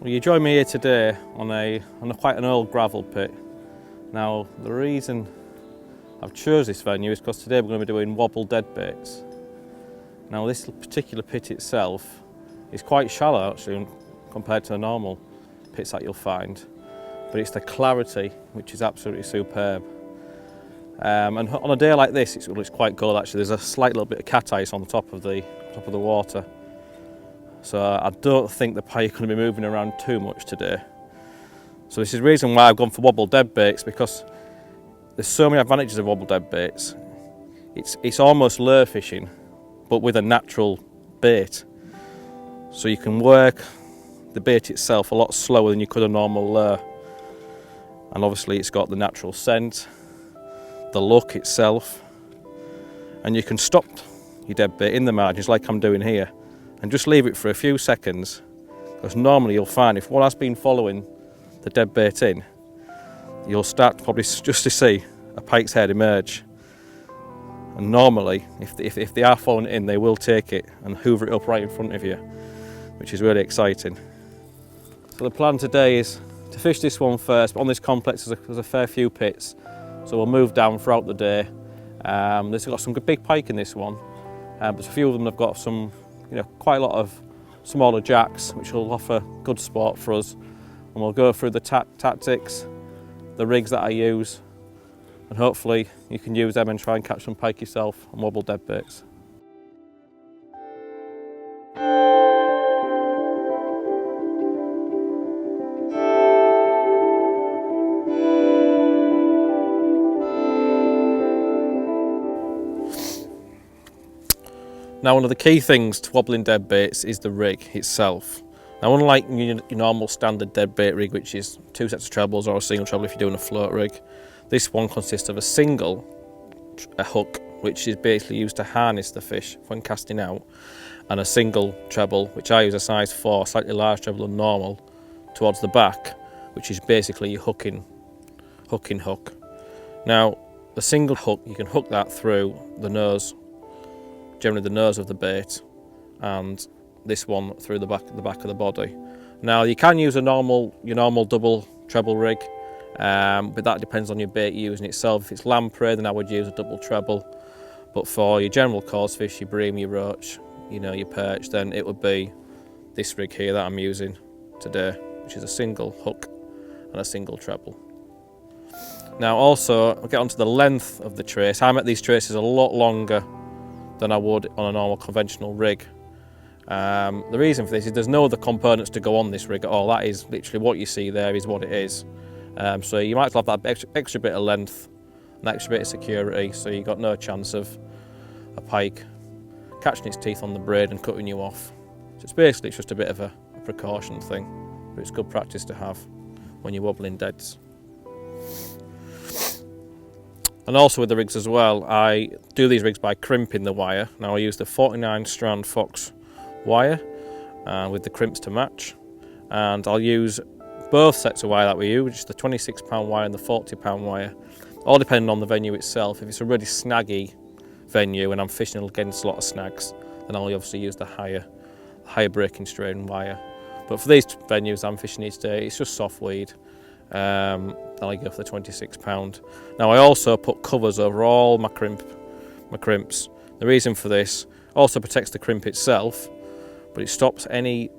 Well, you join me here today on quite an old gravel pit. Now, the reason I've chose this venue is because today we're going to be doing wobble deadbaits. Now, this particular pit itself is quite shallow actually compared to the normal pits that you'll find, but it's the clarity which is absolutely superb. And on a day like this, it's quite good actually. There's a slight little bit of cat ice on the top of the water. So I don't think the pike is going to be moving around too much today. So this is the reason why I've gone for wobble deadbaits, because there's so many advantages of wobble deadbaits. It's almost lure fishing, but with a natural bait. So you can work the bait itself a lot slower than you could a normal lure. And obviously it's got the natural scent, the look itself, and you can stop your deadbait in the margins like I'm doing here and just leave it for a few seconds, because normally you'll find if one has been following the deadbait in, you'll start probably just to see a pike's head emerge. And normally, if they are following it in, they will take it and hoover it up right in front of you, which is really exciting. So the plan today is to fish this one first, but on this complex there's a fair few pits, so we'll move down throughout the day. There's got some good big pike in this one, but a few of them have got some, quite a lot of smaller jacks, which will offer good sport for us. And we'll go through the tactics, the rigs that I use, and hopefully you can use them and try and catch some pike yourself and wobble deadbaits. Now, one of the key things to wobbling deadbaits is the rig itself. Now, unlike your normal standard deadbait rig, which is 2 sets of trebles or a single treble if you're doing a float rig, this one consists of a hook, which is basically used to harness the fish when casting out, and a single treble, which I use a size 4, slightly larger treble than normal, towards the back, which is basically your hooking hook. Now, the single hook, you can hook that through the nose, generally the nose of the bait, and this one through the back of the body. Now, you can use your normal double treble rig, but that depends on your bait you're using itself. If it's lamprey, then I would use a double treble, but for your general coarse fish, your bream, your roach, your perch, then it would be this rig here that I'm using today, which is a single hook and a single treble. Now, also, I'll get onto the length of the trace. I make these traces a lot longer than I would on a normal conventional rig. The reason for this is there's no other components to go on this rig at all. That is literally what you see there is what it is. So you might as well have that extra bit of length, an extra bit of security, so you've got no chance of a pike catching its teeth on the braid and cutting you off. So it's just a bit of a precaution thing, but it's good practice to have when you're wobbling deads. And also with the rigs as well, I do these rigs by crimping the wire. Now, I use the 49 strand Fox wire with the crimps to match, and I'll use both sets of wire that we use, which is the 26-pound wire and the 40-pound wire, all depending on the venue itself. If it's a really snaggy venue and I'm fishing against a lot of snags, then I'll obviously use the higher breaking strain wire. But for these venues I'm fishing each day, it's just soft weed. Then I go for the 26-pound. Now, I also put covers over all my crimps. The reason for this also protects the crimp itself, but it stops any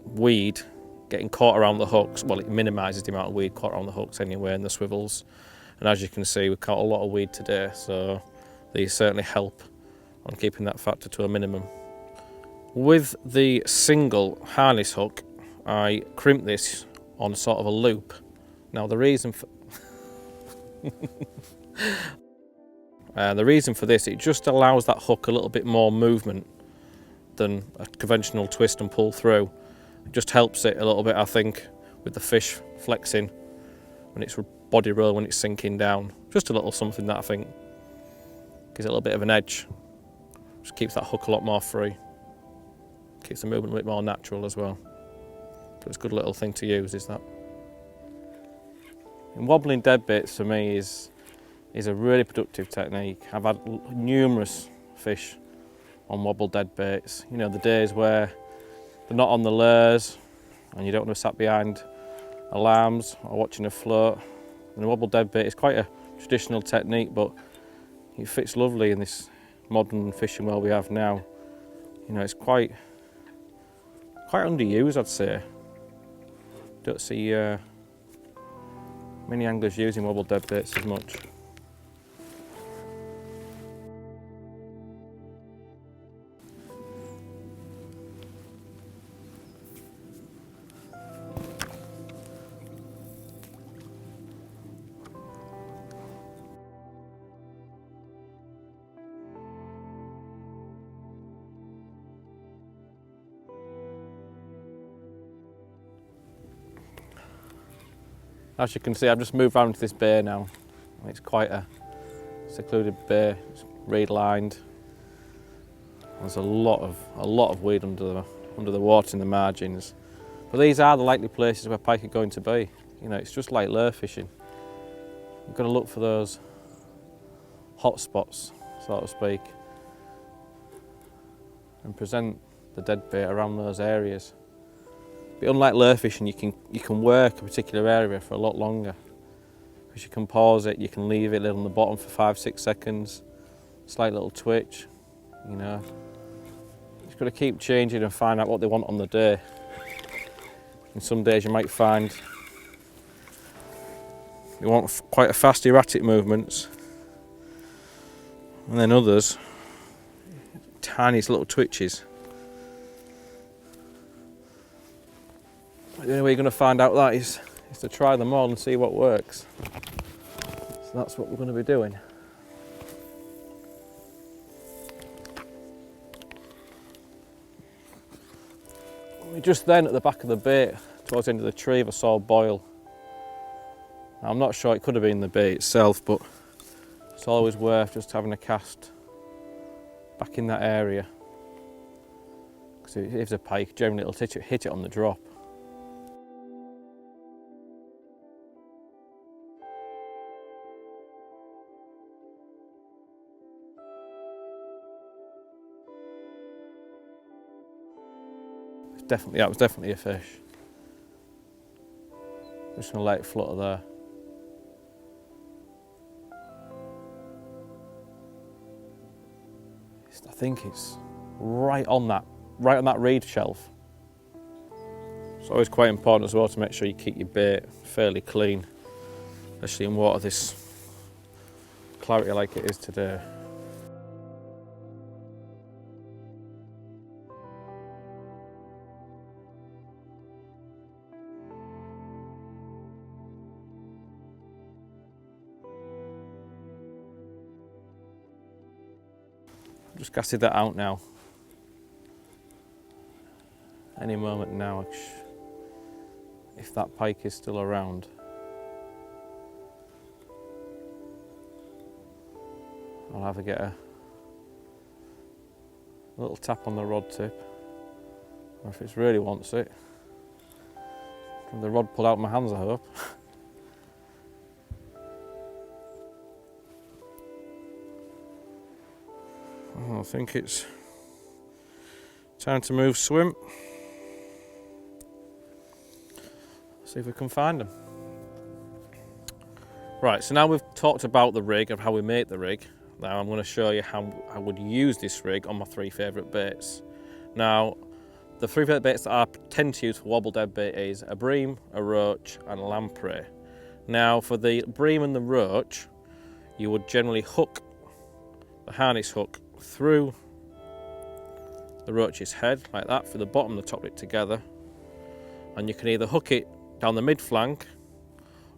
weed getting caught around the hooks. Well, it minimises the amount of weed caught around the hooks anyway and the swivels. And as you can see, we caught a lot of weed today, so these certainly help on keeping that factor to a minimum. With the single harness hook, I crimp this on sort of a loop. Now, the reason for this, it just allows that hook a little bit more movement than a conventional twist and pull through. It just helps it a little bit, I think, with the fish flexing when it's body roll, when it's sinking down. Just a little something that I think gives it a little bit of an edge. Just keeps that hook a lot more free. Keeps the movement a bit more natural as well. But it's a good little thing to use, is that. And wobbling deadbaits for me is a really productive technique. I've had numerous fish on wobble deadbaits. The days where they're not on the lures, and you don't want to be sat behind alarms or watching a float. And a wobble deadbait is quite a traditional technique, but it fits lovely in this modern fishing world we have now. You know, it's quite underused, I'd say. Don't see many anglers using wobble deadbaits as much. As you can see, I've just moved around to this bay now. It's quite a secluded bay. It's reed lined. There's a lot of weed under the water in the margins. But these are the likely places where pike are going to be. You know, it's just like lure fishing. You've got to look for those hot spots, so to speak, and present the deadbait around those areas. But unlike lure fishing, you can work a particular area for a lot longer, because you can pause it, you can leave it on the bottom for 5-6 seconds, slight little twitch, you know. You've got to keep changing and find out what they want on the day. And some days you might find you want quite a fast, erratic movements, and then others, tiniest little twitches. The only way you're going to find out that is to try them all and see what works. So that's what we're going to be doing. We're just then at the back of the bait, towards the end of the tree, I saw a boil. Now, I'm not sure, it could have been the bait itself, but it's always worth just having a cast back in that area. Because if it's a pike, generally it'll hit it on the drop. That was definitely a fish. Just gonna let it flutter there. I think it's right on that reed shelf. It's always quite important as well to make sure you keep your bait fairly clean, especially in water this clarity like it is today. Just casted that out now. Any moment now, if that pike is still around. I'll have to get a little tap on the rod tip, or if it really wants it, the rod pulled out of my hands, I hope. I think it's time to move swim. See if we can find them. Right, so now we've talked about the rig and how we make the rig. Now I'm going to show you how I would use this rig on my 3 favourite baits. Now, the 3 favourite baits that I tend to use for wobble deadbait is a bream, a roach and a lamprey. Now, for the bream and the roach, you would generally hook the harness hook through the roach's head like that, for the bottom and the top bit together, and you can either hook it down the mid flank,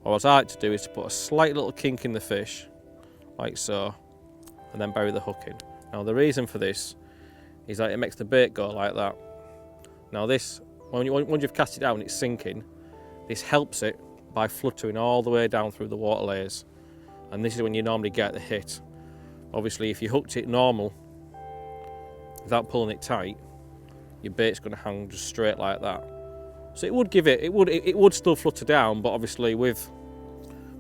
or what I like to do is to put a slight little kink in the fish like so, and then bury the hook in. Now the reason for this is that it makes the bait go like that. Now this, once you've cast it out and it's sinking, this helps it by fluttering all the way down through the water layers, and this is when you normally get the hit. Obviously, if you hooked it normal, without pulling it tight, your bait's going to hang just straight like that. So it would give it would still flutter down, but obviously with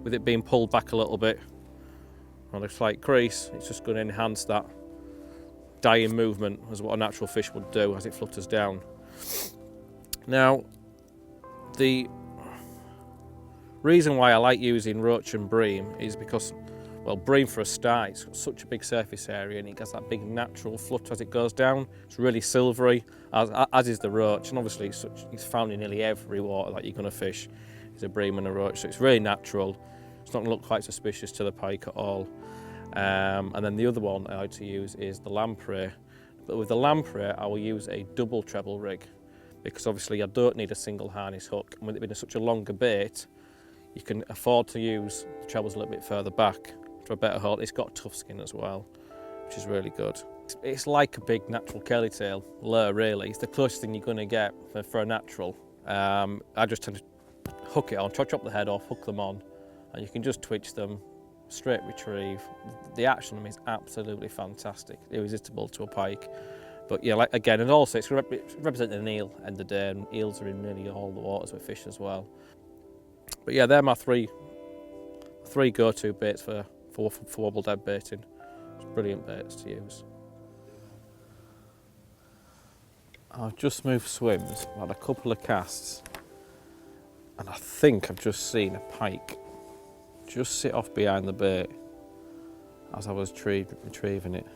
it being pulled back a little bit on a slight crease, it's just going to enhance that diving movement as what a natural fish would do as it flutters down. Now, The reason why I like using roach and bream is because, well, bream for a start, it's got such a big surface area and it gets that big natural flutter as it goes down. It's really silvery, as is the roach, and obviously it's found in nearly every water that you're going to fish. It's a bream and a roach, so it's really natural. It's not going to look quite suspicious to the pike at all. And then the other one I like to use is the lamprey. But with the lamprey, I will use a double treble rig, because obviously I don't need a single harness hook. And with it being such a longer bait, you can afford to use the trebles a little bit further back for a better hold. It's got tough skin as well, which is really good. It's like a big natural curly tail lure, really. It's the closest thing you're going to get for a natural. I just tend to hook it on, chop the head off, hook them on, and you can just twitch them, straight retrieve. The action on them is absolutely fantastic, irresistible to a pike. But yeah, like again, and also it's representing an eel end of the day, and eels are in nearly all the waters with fish as well. But yeah, they're my three go-to baits for wobble dead baiting. It's brilliant baits to use. I've just moved swims, I've had a couple of casts, and I think I've just seen a pike just sit off behind the bait as I was retrieving it.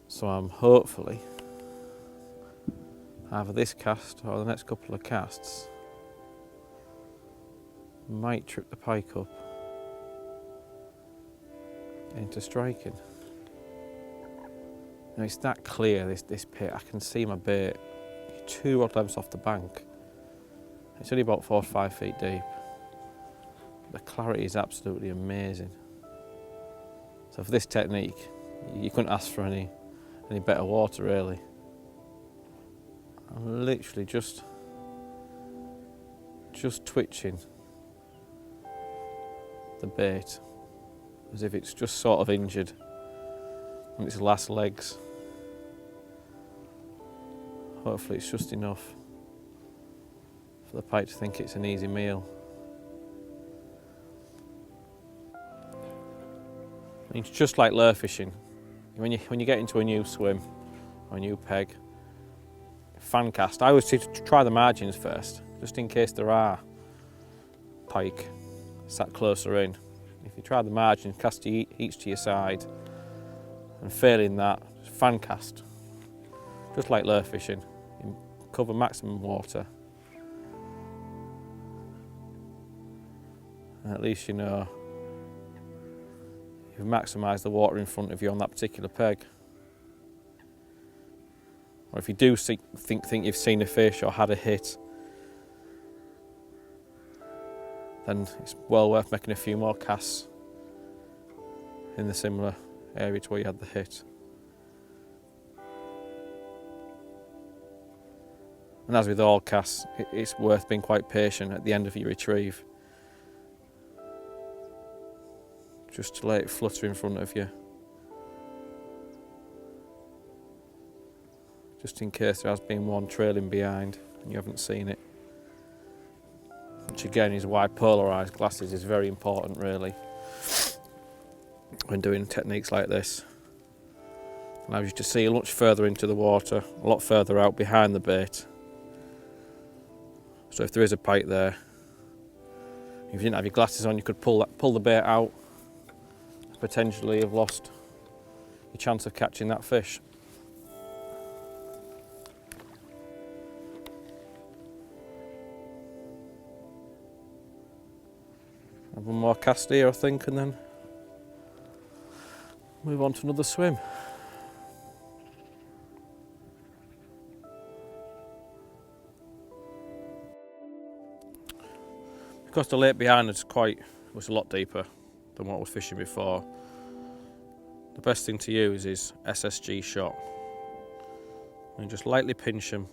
So I'm hopefully, either this cast or the next couple of casts, might trip the pike up into striking. Now it's that clear, this pit. I can see my bait 2 rod lengths off the bank. It's only about 4 or 5 feet deep. The clarity is absolutely amazing. So for this technique, you couldn't ask for any better water, really. I'm literally just twitching the bait as if it's just sort of injured on its last legs. Hopefully it's just enough for the pike to think it's an easy meal. It's just like lure fishing. When you get into a new swim or a new peg, fan cast, I always try the margins first, just in case there are pike sat closer in. If you try the margins, cast each to your side, and failing that, fan cast. Just like lure fishing, you cover maximum water. And at least you know you've maximised the water in front of you on that particular peg. Or if you do think you've seen a fish or had a hit, then it's well worth making a few more casts in the similar area to where you had the hit. And as with all casts, it's worth being quite patient at the end of your retrieve, just to let it flutter in front of you, just in case there has been one trailing behind and you haven't seen it. Which again is why polarised glasses is very important, really, when doing techniques like this. It allows you to see much further into the water, a lot further out behind the bait. So if there is a pike there, if you didn't have your glasses on, you could pull the bait out, potentially have lost your chance of catching that fish. Have one more cast here, I think, and then move on to another swim. Because the lake behind us was a lot deeper than what I was fishing before, the best thing to use is SSG shot. And just lightly pinch them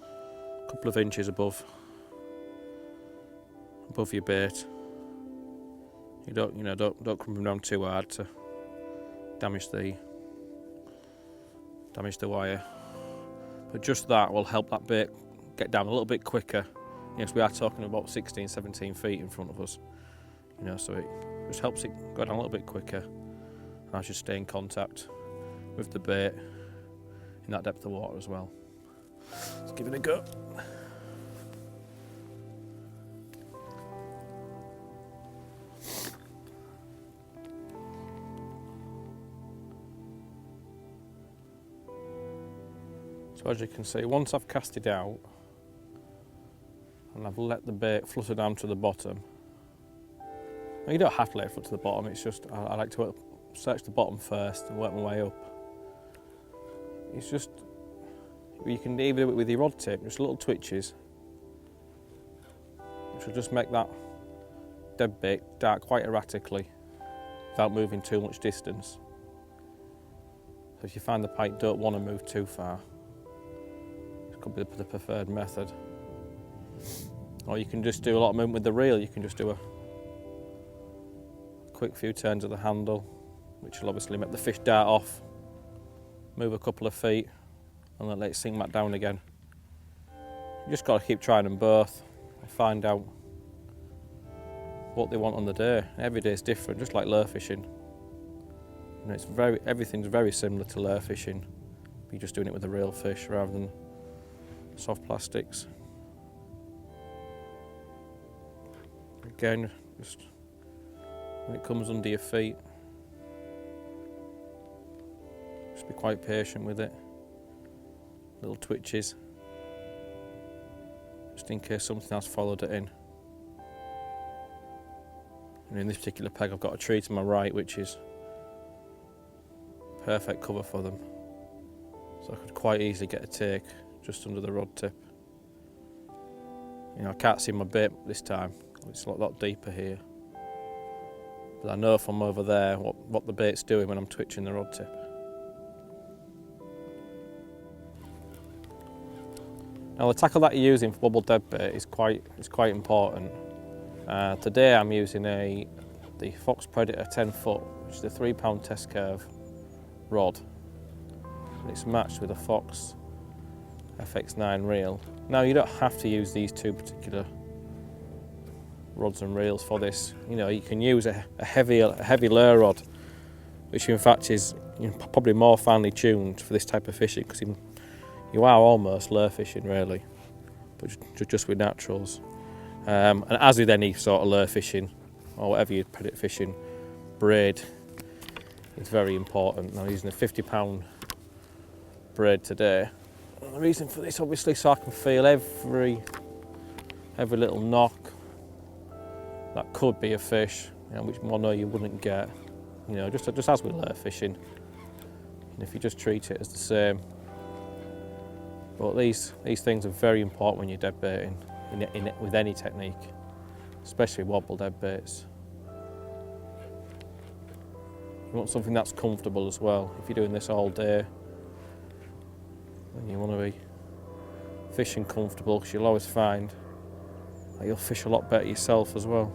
a couple of inches above your bait. You don't crump them down too hard to damage the wire. But just that will help that bait get down a little bit quicker. Yes, we are talking about 16, 17 feet in front of us. So it just helps it go down a little bit quicker. And I should stay in contact with the bait in that depth of water as well. Let's give it a go. So as you can see, once I've cast it out and I've let the bait flutter down to the bottom, well, you don't have to let it flutter to the bottom, it's just I like to search the bottom first and work my way up. It's just, you can even do it with your rod tip, just little twitches, which will just make that dead bait dart quite erratically without moving too much distance. So if you find the pike don't want to move too far, it could be the preferred method. Or you can just do a lot of movement with the reel. You can just do a quick few turns of the handle, which will obviously make the fish dart off, move a couple of feet, and then let it sink back down again. You just got to keep trying them both and find out what they want on the day. Every day is different, just like lure fishing. You know, everything's very similar to lure fishing. You're just doing it with a real fish rather than soft plastics. Again, just when it comes under your feet, just be quite patient with it. Little twitches, just in case something else followed it in. And in this particular peg, I've got a tree to my right, which is perfect cover for them. So I could quite easily get a take just under the rod tip. You know, I can't see my bait this time. It's a lot deeper here. But I know from over there what the bait's doing when I'm twitching the rod tip. Now the tackle that you're using for wobble dead bait is quite important. Today I'm using the Fox Predator 10 foot, which is a 3 pound test curve rod. And it's matched with a Fox FX9 reel. Now you don't have to use these two particular rods and reels for this. You know, you can use a heavy lure rod, which in fact is, you know, probably more finely tuned for this type of fishing, because you are almost lure fishing really, but just with naturals. And as with any sort of lure fishing or whatever you're predator fishing, braid is very important. I'm using a 50 pound braid today. And the reason for this, obviously, so I can feel every little knock that could be a fish, you know, which I know you wouldn't get, you know, just as with lure fishing. And if you just treat it as the same. But these things are very important when you're dead baiting with any technique, especially wobble dead baits. You want something that's comfortable as well. If you're doing this all day, then you want to be fishing comfortable, because you'll always find that you'll fish a lot better yourself as well.